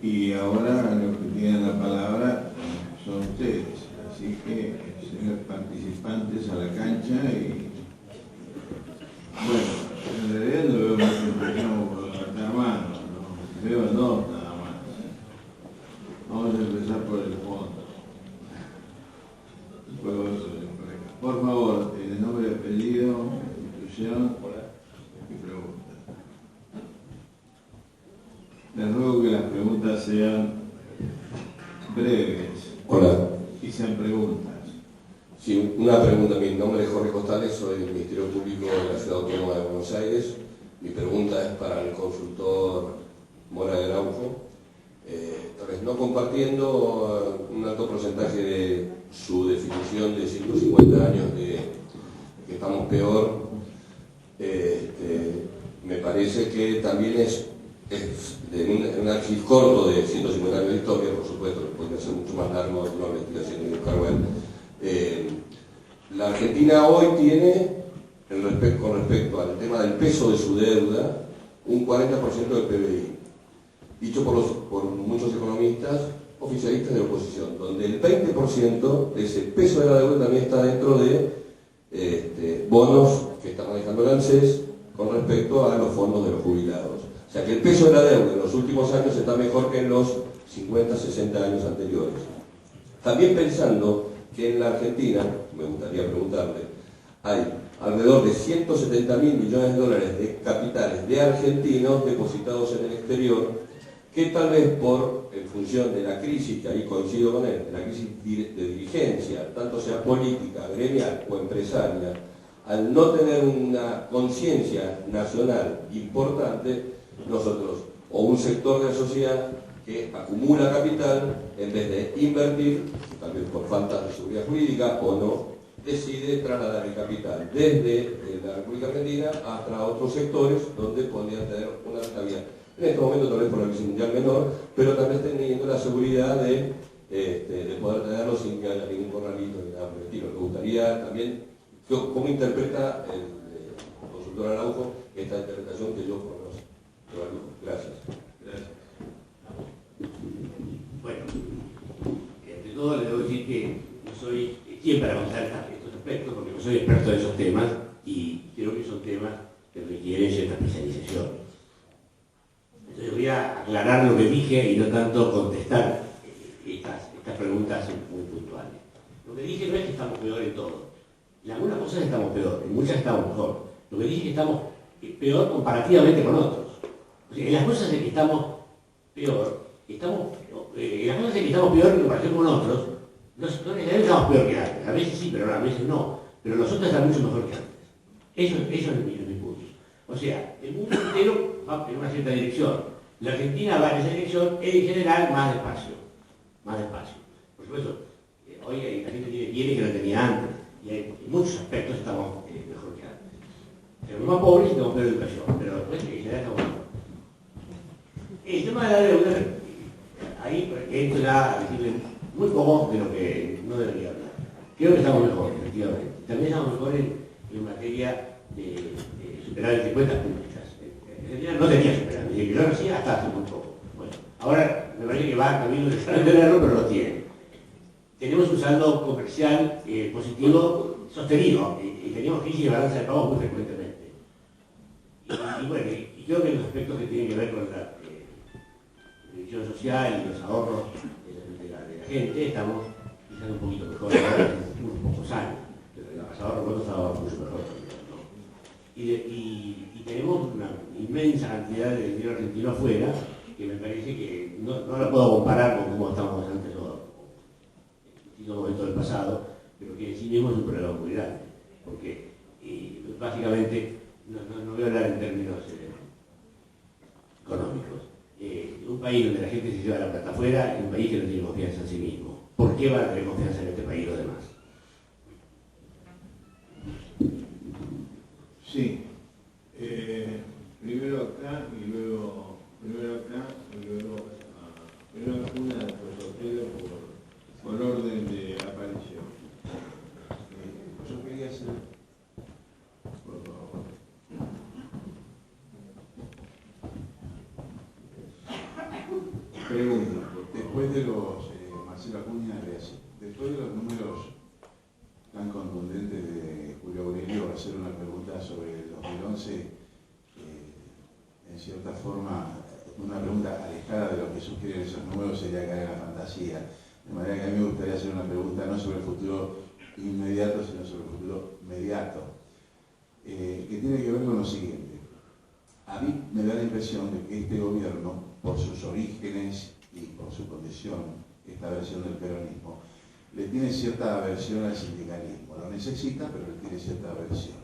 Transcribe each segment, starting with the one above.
y ahora los que tienen la palabra son ustedes. Así que ser participantes a la cancha y... Bueno, en realidad no veo mucho empezamos por levantar manos, ¿no? Veo dos nada más. Vamos a empezar por el fondo. Después vamos a ver por acá. Por favor, el nombre, apellido, institución y pregunta. Les ruego que las preguntas sean breves. Hola. Y sean preguntas. Sí, una pregunta. Mi nombre es Jorge Costales, soy del Ministerio Público de la Ciudad Autónoma de Buenos Aires. Mi pregunta es para el consultor Mora de Araujo. Tal vez no compartiendo un alto porcentaje de su definición de 150 años de que estamos peor, me parece que también es de un análisis corto de 150 años de historia, por supuesto, que podría ser mucho más largo de una investigación de Carwell. La Argentina hoy tiene, con respecto al tema del peso de su deuda, un 40% del PBI, dicho por muchos economistas oficialistas de oposición, donde el 20% de ese peso de la deuda también está dentro de bonos que está manejando el ANSES con respecto a los fondos de los jubilados. O sea que el peso de la deuda en los últimos años está mejor que en los 50, 60 años anteriores. También pensando que en la Argentina, me gustaría preguntarle, hay alrededor de 170.000 millones de dólares de capitales de argentinos depositados en el exterior, que tal vez en función de la crisis, que ahí coincido con él, de la crisis de dirigencia, tanto sea política, gremial o empresaria, al no tener una conciencia nacional importante, nosotros, o un sector de la sociedad que acumula capital, en vez de invertir, tal vez por falta de seguridad jurídica o no, decide trasladar el capital desde la República Argentina hasta otros sectores donde podrían tener una rentabilidad. En este momento tal vez por la crisis mundial menor, pero también teniendo la seguridad de poder tenerlo sin que haya ningún corralito ni nada por el estilo. Me gustaría también, ¿cómo interpreta el consultor Araujo esta interpretación que yo por lo menos evalúo? Gracias. Gracias. Bueno, entre todo le debo decir que no soy quien para contar estos aspectos, porque no soy experto en esos temas y creo que son temas que requieren cierta especialización. Entonces voy a aclarar lo que dije y no tanto contestar estas preguntas muy puntuales. Lo que dije no es que estamos peor en todo. En algunas cosas estamos peor, en muchas estamos mejor. Lo que dije es que estamos peor comparativamente con otros. O sea, en las cosas en que estamos peor, en las cosas en que estamos peor en comparación con otros, no necesariamente estamos peor que antes. A veces sí, pero a veces no. Pero nosotros estamos mucho mejor que antes. Eso es mi punto. O sea, el mundo entero va en una cierta dirección. La Argentina va en esa dirección, en general, más despacio. Más despacio. Por supuesto, hoy la gente tiene bienes que no tenía antes. Y en muchos aspectos estamos mejor que antes. Somos más pobres y tenemos peor educación, pero después en general estamos mejor. El tema de la deuda, ahí entra a decirle muy poco de lo que no debería hablar. Creo que estamos mejor, efectivamente. También estamos mejor en materia de superar el 50 públicas. Argentina no tenía superávit, y que lo hacía hasta hace muy poco. Bueno, ahora me parece que va camino de tenerlo, pero lo tiene. Tenemos un saldo comercial positivo sostenido y teníamos crisis de balanza de pagos muy frecuentemente. Y bueno, y creo que los aspectos que tienen que ver con la previsión social y los ahorros de la gente, estamos quizás un poquito mejor ahora en unos pocos años. Pero los ahorros nosotros estábamos mucho mejor también, ¿no? Y tenemos una inmensa cantidad de dinero argentino afuera que me parece que no la puedo comparar con cómo estábamos antes o en distintos momentos del pasado, pero que sí mismo es un problema muy grande, porque básicamente no voy a hablar en términos económicos. Un país donde la gente se lleva la plata afuera es un país que no tiene confianza en sí mismo. ¿Por qué van a tener confianza en este país los demás? Sí. Primero acá y luego primero una de sorteo por orden de aparición. Yo quería hacer, por favor. Pregunta, después de los, Marcelo Acuña le hace, después de los números tan contundentes de Julio Aurelio, hacer una pregunta sobre el 2011, en cierta forma, una pregunta alejada de lo que sugieren esos números sería caer en la fantasía. De manera que a mí me gustaría hacer una pregunta no sobre el futuro inmediato, sino sobre el futuro mediato, que tiene que ver con lo siguiente. A mí me da la impresión de que este gobierno, por sus orígenes y por su condición, esta versión del peronismo, le tiene cierta aversión al sindicalismo. Lo necesita, pero le tiene cierta aversión.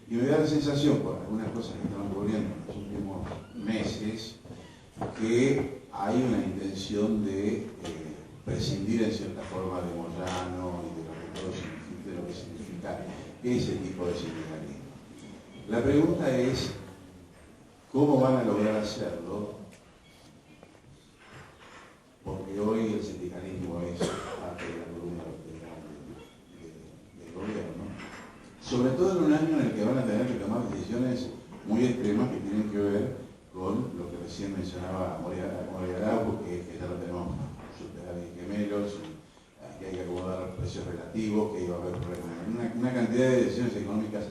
Y me da la sensación, por algunas cosas que están ocurriendo en los últimos meses, que hay una intención de prescindir en cierta forma de Moyano y de lo que todo significa, de lo que significa ese tipo de sindicalismo. La pregunta es, ¿cómo van a lograr hacerlo? Porque hoy el sindicalismo es parte de la columna del gobierno, sobre todo en un año en el que van a tener que tomar decisiones muy extremas que tienen que ver con lo que recién mencionaba Moria Araujo, que ya lo tenemos superado en gemelos, y que hay que acomodar precios relativos, que iba a haber una cantidad de decisiones económicas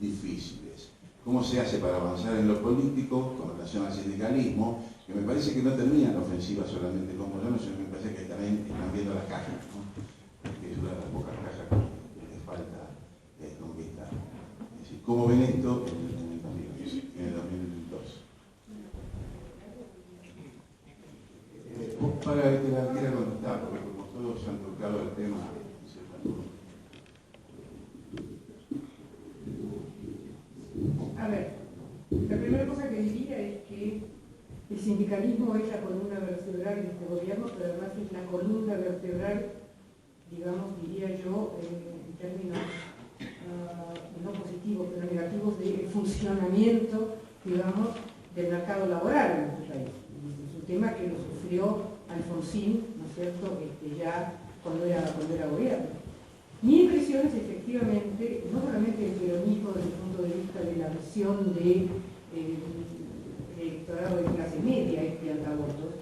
difíciles. ¿Cómo se hace para avanzar en lo político con relación al sindicalismo? Que me parece que no termina la ofensiva solamente con Moyano, sino que me parece que también están viendo las cajas, ¿no? Que es una de las pocas cajas que les falta conquistar. Es decir, ¿cómo ven esto en el 2002? Para que la quiera contestar, porque como todos han tocado el tema, en cierta forma. A ver, la primera cosa que diría es que el sindicalismo es la columna vertebral de este gobierno, pero además es la columna vertebral, digamos, diría yo, en términos no positivos, pero negativos, de funcionamiento, digamos, del mercado laboral en nuestro país. Es un tema que lo sufrió Alfonsín, ¿no es cierto?, ya cuando era gobierno. Mi impresión es efectivamente, no solamente el peronismo desde el punto de vista de la visión del electorado de clase media, antiabortos,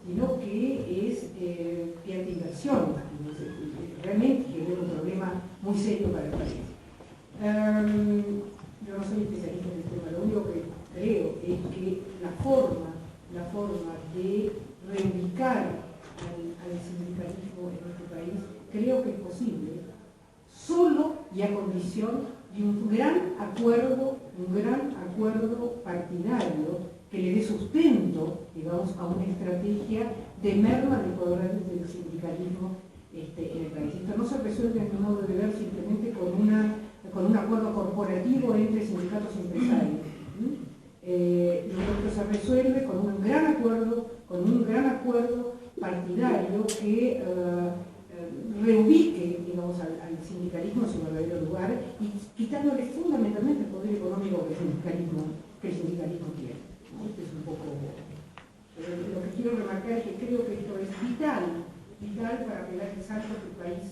sino que es anti-inversión, realmente que es un problema muy serio para el país. Yo no soy especialista en este tema, lo único que creo es que la forma de reubicar al sindicalismo en nuestro país, creo que es posible, solo y a condición de un gran acuerdo partidario que le dé sustento, digamos, a una estrategia de merma de poder del sindicalismo en el país. Esto no se resuelve, a mi modo de ver, simplemente con un acuerdo corporativo entre sindicatos y empresarios. Lo que se resuelve con un gran acuerdo partidario que reubique, digamos, al sindicalismo en su verdadero lugar y quitándole fundamentalmente el poder económico que el sindicalismo tiene. Esto es un poco... lo que quiero remarcar es que creo que esto es vital para pegar el salto que el país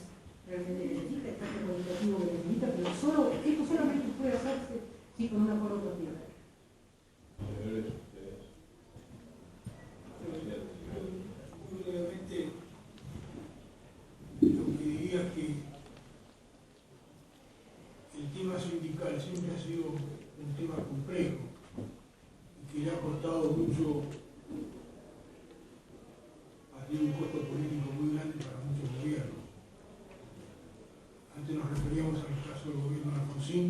realmente necesita, el salto cualitativo que necesita, pero esto solamente puede hacerse sí, con un acuerdo partidario. Obviamente, lo que diría es que el tema sindical siempre ha sido un tema complejo y que le ha costado mucho, ha tenido un costo político muy grande para muchos gobiernos. Antes nos referíamos al caso del gobierno de Alfonsín,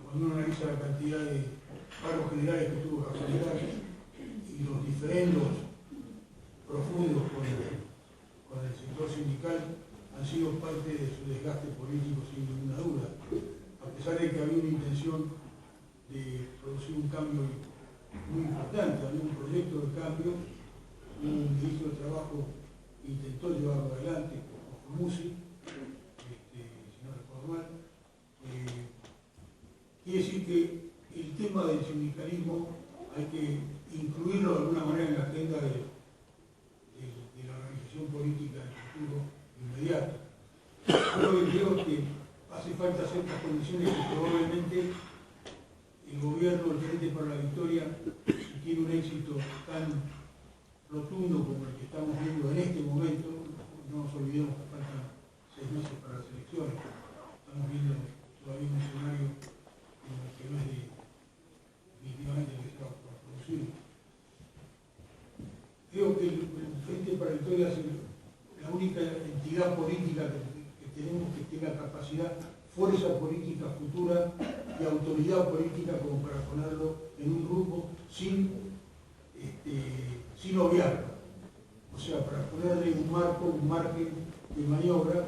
cuando uno analiza la cantidad de cargos generales que tuvo que afrontar y los diferendos profundos con el sector sindical han sido parte de su desgaste político sin ninguna duda, a pesar de que había una intención de producir un cambio muy importante, había un proyecto de cambio, un ministro de Trabajo intentó llevarlo adelante, con Musi, si no recuerdo mal. Quiere decir que el tema del sindicalismo hay que incluirlo de alguna manera en la agenda de la organización política del futuro inmediato. Yo lo que creo es que hace falta ciertas condiciones que probablemente el gobierno del Frente para la Victoria, si tiene un éxito tan rotundo como el que estamos viendo en este momento, no nos olvidemos que faltan 6 meses para las elecciones, estamos viendo todavía un escenario que no es definitivamente el que se va a producir. Creo que el Frente para la Victoria es la única entidad política que tenemos que tenga capacidad, fuerza política futura y autoridad política como para ponerlo en un grupo sin obviarlo. O sea, para ponerle un marco, un margen de maniobra,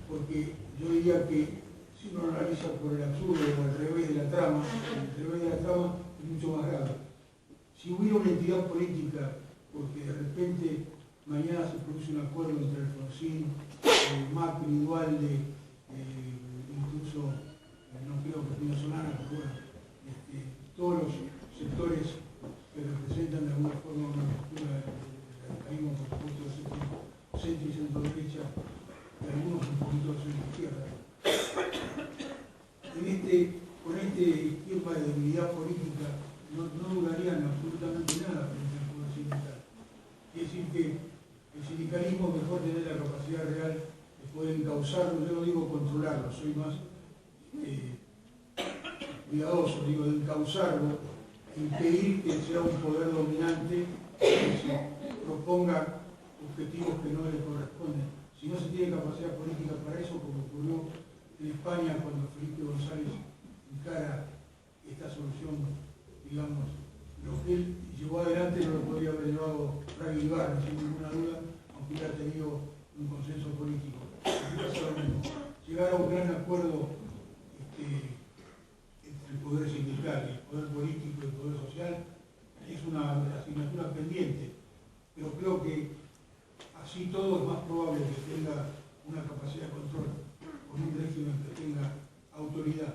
porque yo diría que si uno analiza por el absurdo o al revés de la trama, es mucho más grave. Si hubiera una entidad política, porque de repente mañana se produce un acuerdo entre Alfonsín, Macri, Dualde, incluso, no creo que Pino Solana, pero bueno, todos los sectores que representan de alguna forma una postura del radicalismo, por supuesto, de centro y centro-derecha, y algunos un poquito de centro-izquierda. Con este esquema de debilidad política no durarían absolutamente nada frente al poder sindical. Quiere decir que el sindicalismo es mejor tener la capacidad real de poder encauzarlo, yo no digo controlarlo, soy más cuidadoso, digo de encauzarlo, impedir que sea un poder dominante que se proponga objetivos que no le corresponden. Si no se tiene capacidad política para eso, como ocurrió en España cuando Felipe González encara esta solución, digamos, lo que él llevó adelante no lo podría haber llevado Fraga, sin ninguna duda, aunque hubiera tenido un consenso político. Llegar a un gran acuerdo entre el poder sindical, el poder político y el poder social es una asignatura pendiente, pero creo que así todo es más probable que tenga una capacidad de control, con un régimen que tenga autoridad,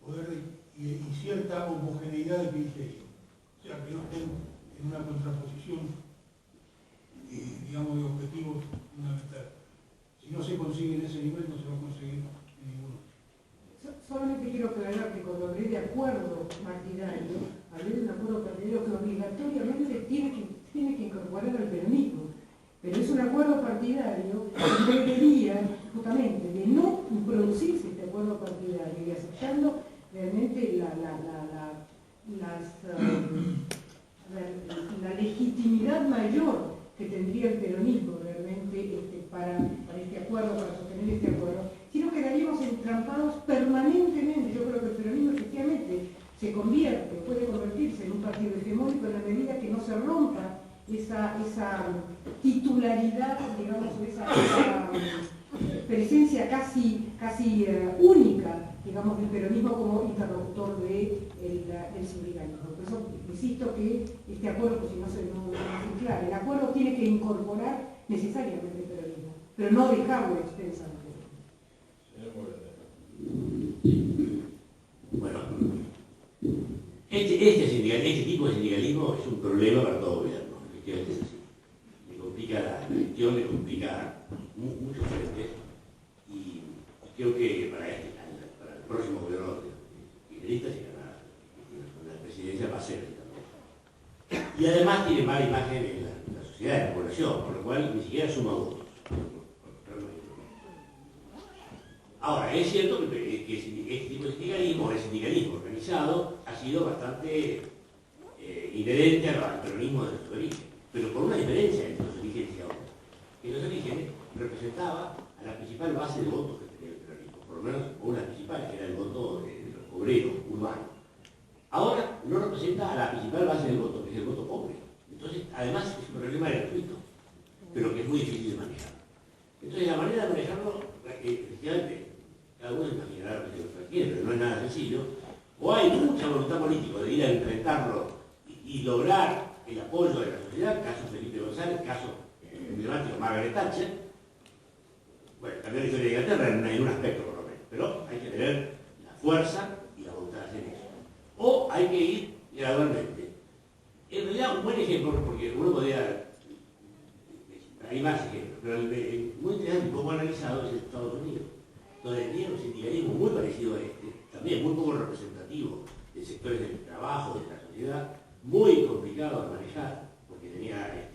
poder y cierta homogeneidad de criterio, o sea, que no estén en una contraposición, digamos, de objetivos fundamentales. Si no se consigue en ese nivel, no se va a conseguir en ninguno. Solamente quiero aclarar que cuando hablé de acuerdo partidario, hablé de un acuerdo partidario que obligatoriamente tiene que incorporar al peronismo. Pero es un acuerdo partidario que debería, justamente, de no producirse este acuerdo partidario y aceptando realmente la legitimidad mayor que tendría el peronismo realmente para este acuerdo, para sostener este acuerdo, sino quedaríamos entrampados permanentemente. Yo creo que el peronismo efectivamente se puede convertirse en un partido hegemónico en la medida que no se rompa esa titularidad, digamos, esa presencia casi única, digamos, del peronismo como interlocutor del sindicalismo. Por eso insisto que este acuerdo, pues si no es muy claro, el acuerdo tiene que incorporar necesariamente el peronismo, pero no dejarlo extensamente. Bueno, este tipo de sindicalismo es un problema para todo gobierno. Es así. Le complica la gestión, le complica muchos frentes y creo que para el próximo gobierno kirchnerista se gana la presidencia va a ser también. Y además tiene mala imagen en la sociedad, en la población, por lo cual ni siquiera suma votos. Ahora, es cierto que este tipo de sindicalismo, el sindicalismo organizado, ha sido bastante inherente al peronismo de su origen, pero por una diferencia entre los orígenes y ahora. En los orígenes representaba a la principal base de votos que tenía el peronismo, por lo menos una principal, que era el voto de los obreros urbanos. Ahora no representa a la principal base del voto, que es el voto pobre. Entonces, además, es un problema gratuito, pero que es muy difícil de manejar. Entonces, la manera de manejarlo, efectivamente, cada uno se imaginará lo que se requiere, pero no es nada sencillo. O hay mucha voluntad política de ir a enfrentarlo y lograr el apoyo de la sociedad, caso Felipe González, caso emblemático Margaret Thatcher. Bueno, también la historia de Inglaterra en un aspecto por lo menos, pero hay que tener la fuerza y la voluntad de hacer eso. O hay que ir gradualmente. En realidad, un buen ejemplo, porque uno podría, hay más ejemplos, pero el muy interesante y poco analizado es Estados Unidos, donde tiene un sindicalismo muy parecido a este, también muy poco representativo de sectores del trabajo, de la sociedad, muy complicado de manejar, porque tenía estilo